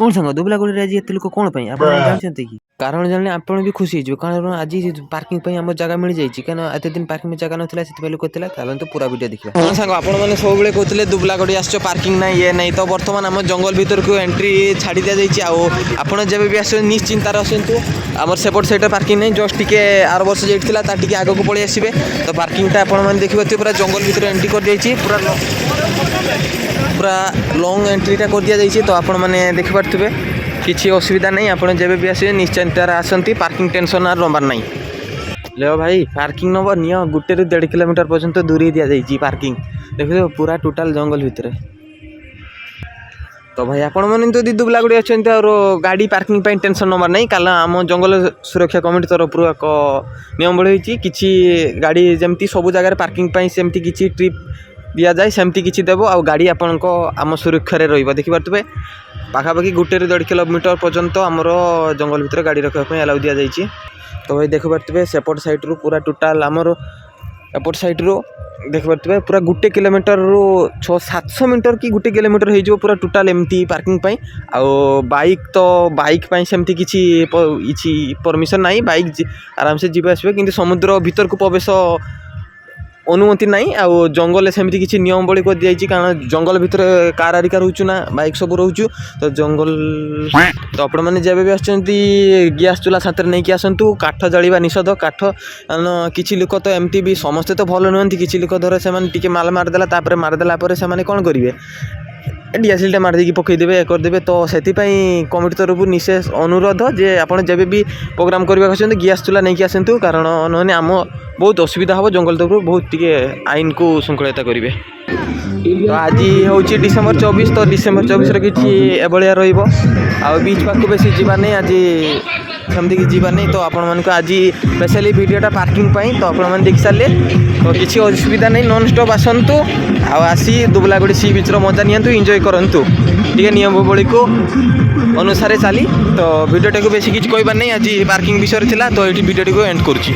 कौन सांग दुबलागुड़ी आज एत लोक कौन आप जानते कि कारण जाने आप भी खुशी हो कारण आज पार्किंग आम जगह मिल जाए कहीं एत दिन पार्किंग जगह ना लोक तो पूरा वीडियो देखा हाँ सांग आपने सब कहते दुबलागुड़ी आस पार्किंग ना ये नहीं तो बर्तमान आम जंगल भीतर को एंट्री छाड़ी दि जाइए आपड़ जब भी आस निश्चिंतार आसतु आम सेपट साइड पार्किंग नहीं जस्ट टी आर वर्ष जाइए टे आग को पलि आसवे तो पार्किंगटा आपने देखिए पूरा जंगल भीतर एंट्री कर दी पूरा लंग एंट्रीटा कर दि जाइए तो आपण मैंने देखिपे किसी असुविधा नहीं आपड़ जब भी आसवे निश्चिंतार आसती पार्किंग टेंशन आर नंबर नहीं ले भाई पार्किंग नंबर नि 1 ରୁ 1.5 किलोमीटर पर्यंत दूरी दि जाइए पार्किंग देखिए पूरा टोटाल जंगल भितर तो भाई आपण मैंने तो दुबलागुड़ी अच्छा और गाड़ी पार्किंग टेंशन नंबर नहीं कारण आम जंगल सुरक्षा कमिटी तरफ एक नियम बढ़ी किसी गाड़ी जमती सब जगह पार्किंग सेमती किसी ट्रिप दि जाए सेमती किसी देव आ गाड़ी आपण आम सुरक्षा देखिपे पाखापाखि 1 ରୁ 1.5 किलोमीटर पर्यंत आमर जंगल भितर गाड़ी रखापी अलाउ दि जाइए तो भाई देखिपे सेपट साइड रू पूरा टोटाल आमर एपट साइड रू देखिपे पूरा 1 किलोमीटर रू 600-700 मीटर कि 1 किलोमीटर हो पूरा टोटाल एमती पार्किंग आउ बाइक तो बाइक सेमती किसी परमिशन नहीं बाइक आराम से जी आसवे कि समुद्र भीतर को प्रवेश अनुमति नहीं आउ जंगल सेमती किसी नियम बड़ी कर दी कारण जंगल भितर कार आरिका रोचु ना बाइक सब रोचु तो जंगल तो आपण मैंने जब भी आसती गैस चूल्हा साथ नहीं कि आसतु काठ जलिबा निषेध काठ किसी लोक तो एमती भी समस्ते तो भल नुहति किसी लोक धर से माल मारदेला मारदेला कौन करेंगे डीएसएल मारदेकी पकईदेवे ये करदे तो से कमिटी तरफ निशेष अनुरोध जे आप जब भी प्रोग्राम करने गैस चूल्हा नहीं आसतु कारण ना आम बहुत असुविधा हम जंगल तरफ बहुत टी आईन को श्रृंखलित करेंगे तो आज हूँ डिसेम्बर 24 तो डिसेम्बर 24 किसी एभलिया बीच पाक बेस जावार नहीं आज सेमती कि जावार नहीं तो आपण आज स्पेशली वीडियोटा पार्किंग तो आपने देख सारे तो किसी असुविधा नहीं नॉन स्टॉप आसतु आसी दुबलागुड़ी सी बीच मजा नियंतु एंजॉय करंतु टे नियमावली को अनुसार चली तो वीडियोटा को बेसी किसी कहबार नहीं आज पार्किंग विषय था तो ये वीडियोटी को एंड करुँची।